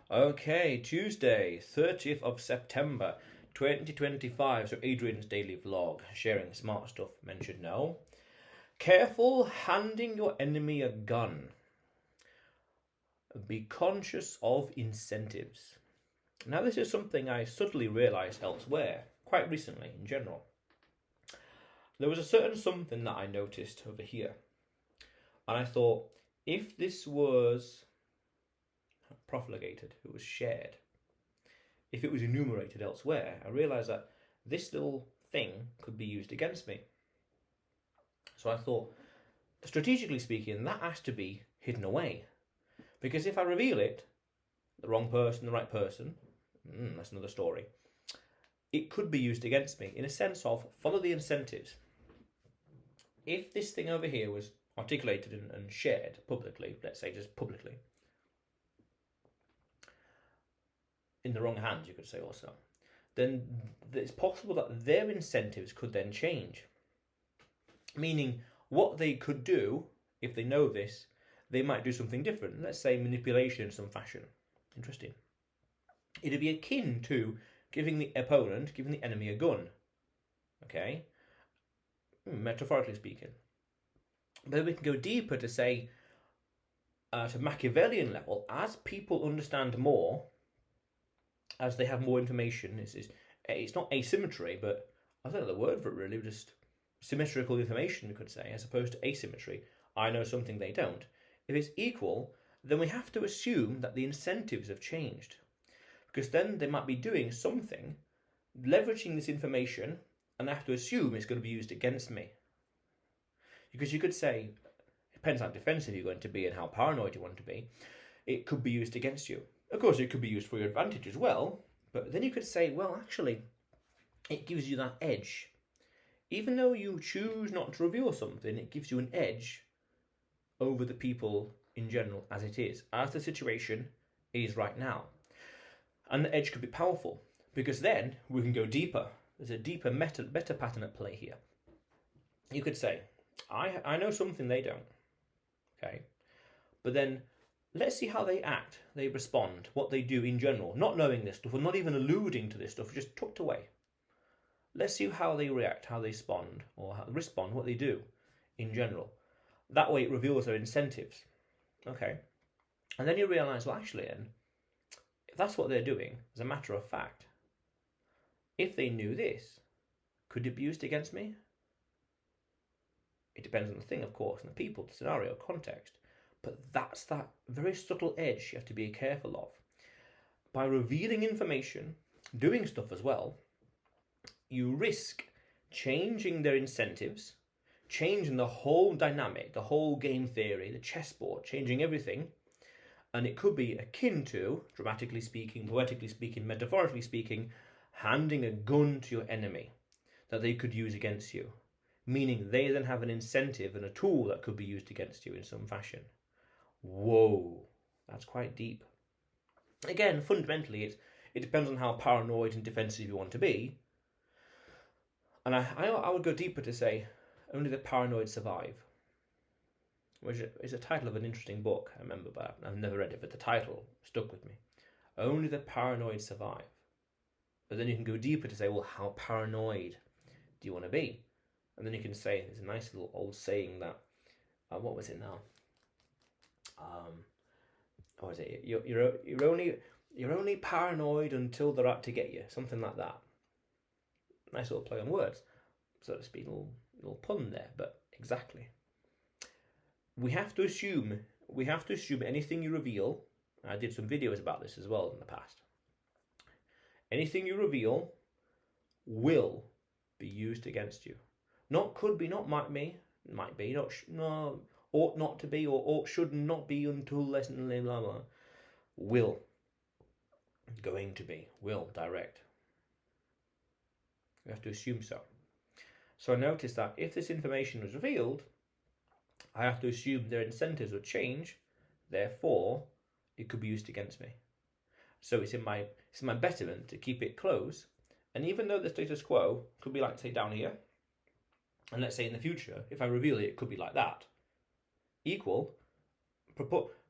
Okay, Tuesday, 30th of September 2025. So, Adrian's daily vlog, sharing smart stuff men should know. Careful handing your enemy a gun. Be conscious of incentives. Now, this is something I subtly realised elsewhere, quite recently in general. There was a certain something that I noticed over here, and I thought, if this was profligated, if it was shared, if it was enumerated elsewhere, I realised that this little thing could be used against me. So I thought, strategically speaking, that has to be hidden away. Because if I reveal it, the wrong person, the right person, that's another story, it could be used against me in a sense of follow the incentives. If this thing over here was articulated and shared publicly, let's say just publicly, in the wrong hands, you could say also, then it's possible that their incentives could then change. Meaning, what they could do, if they know this, they might do something different. Let's say manipulation in some fashion. Interesting. It'd be akin to giving the opponent, giving the enemy a gun. Okay? Metaphorically speaking. But we can go deeper to say, at a Machiavellian level, as people understand more, as they have more information, it's not asymmetry, but I don't know the word for it really, just symmetrical information, we could say, as opposed to asymmetry. I know something they don't. If it's equal, then we have to assume that the incentives have changed. Because then they might be doing something, leveraging this information, and I have to assume it's going to be used against me. Because you could say, it depends how defensive you're going to be and how paranoid you want to be, it could be used against you. Of course, it could be used for your advantage as well, but then you could say, well, actually, it gives you that edge. Even though you choose not to reveal something, it gives you an edge over the people in general as it is, as the situation is right now. And the edge could be powerful, because then we can go deeper. There's a deeper meta pattern at play here. You could say, I know something they don't, okay? But then let's see how they act, they respond, what they do in general, not knowing this stuff, or not even alluding to this stuff, just tucked away. Let's see how they react, how they respond, or how respond, what they do in general. That way it reveals their incentives. Okay? And then you realise, well, actually, then, if that's what they're doing, as a matter of fact, if they knew this, could it be used against me? It depends on the thing, of course, and the people, the scenario, context. But that's that very subtle edge you have to be careful of. By revealing information, doing stuff as well, you risk changing their incentives, changing the whole dynamic, the whole game theory, the chessboard, changing everything. And it could be akin to, dramatically speaking, poetically speaking, metaphorically speaking, handing a gun to your enemy that they could use against you. Meaning they then have an incentive and a tool that could be used against you in some fashion. Whoa, that's quite deep. Again, fundamentally, it depends on how paranoid and defensive you want to be. And I would go deeper to say, only the paranoid survive. Which is a title of an interesting book, I remember, but I've never read it, but the title stuck with me. Only the paranoid survive. But then you can go deeper to say, well, how paranoid do you want to be? And then you can say, there's a nice little old saying that, what was it now? What was it? You're only paranoid until they're out to get you, something like that. Nice little play on words, so to speak, little pun there, but exactly. We have to assume anything you reveal. I did some videos about this as well in the past. Anything you reveal will be used against you. Not could be, not might be, not no, ought not to be, or ought should not be until less than blah blah. Will. Going to be. Will. Direct. We have to assume so. So I noticed that if this information was revealed, I have to assume their incentives would change, therefore it could be used against me. So it's in my betterment to keep it close, and even though the status quo could be like, say, down here, and let's say in the future, if I reveal it, it could be like that. Equal,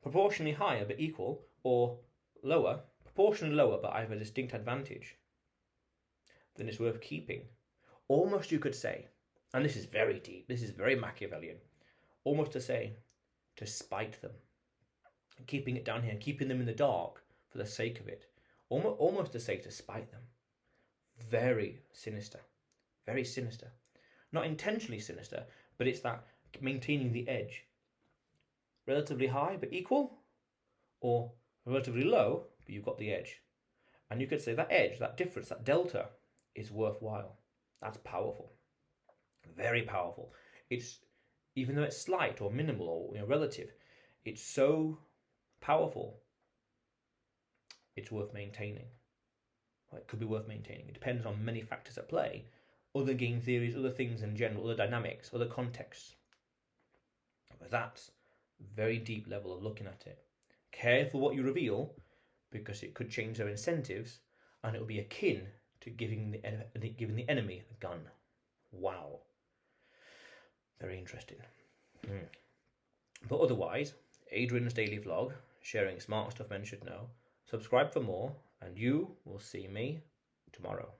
proportionally higher but equal, or lower, proportionally lower, but I have a distinct advantage, then it's worth keeping. Almost you could say, and this is very deep, this is very Machiavellian, almost to say, to spite them. Keeping it down here, keeping them in the dark for the sake of it. Almost to say to spite them. Very sinister. Very sinister. Not intentionally sinister, but it's that maintaining the edge. Relatively high but equal, or relatively low but you've got the edge. And you could say that edge, that difference, that delta is worthwhile. That's powerful. Very powerful. It's, even though it's slight or minimal or relative, it's so powerful, it's worth maintaining. It could be worth maintaining. It depends on many factors at play, other game theories, other things in general, other dynamics, other contexts. But that's a very deep level of looking at it. Careful what you reveal, because it could change their incentives, and it will be akin to giving the enemy a gun. Wow. Very interesting. But otherwise, Adrian's daily vlog, sharing smart stuff men should know. Subscribe for more, and you will see me tomorrow.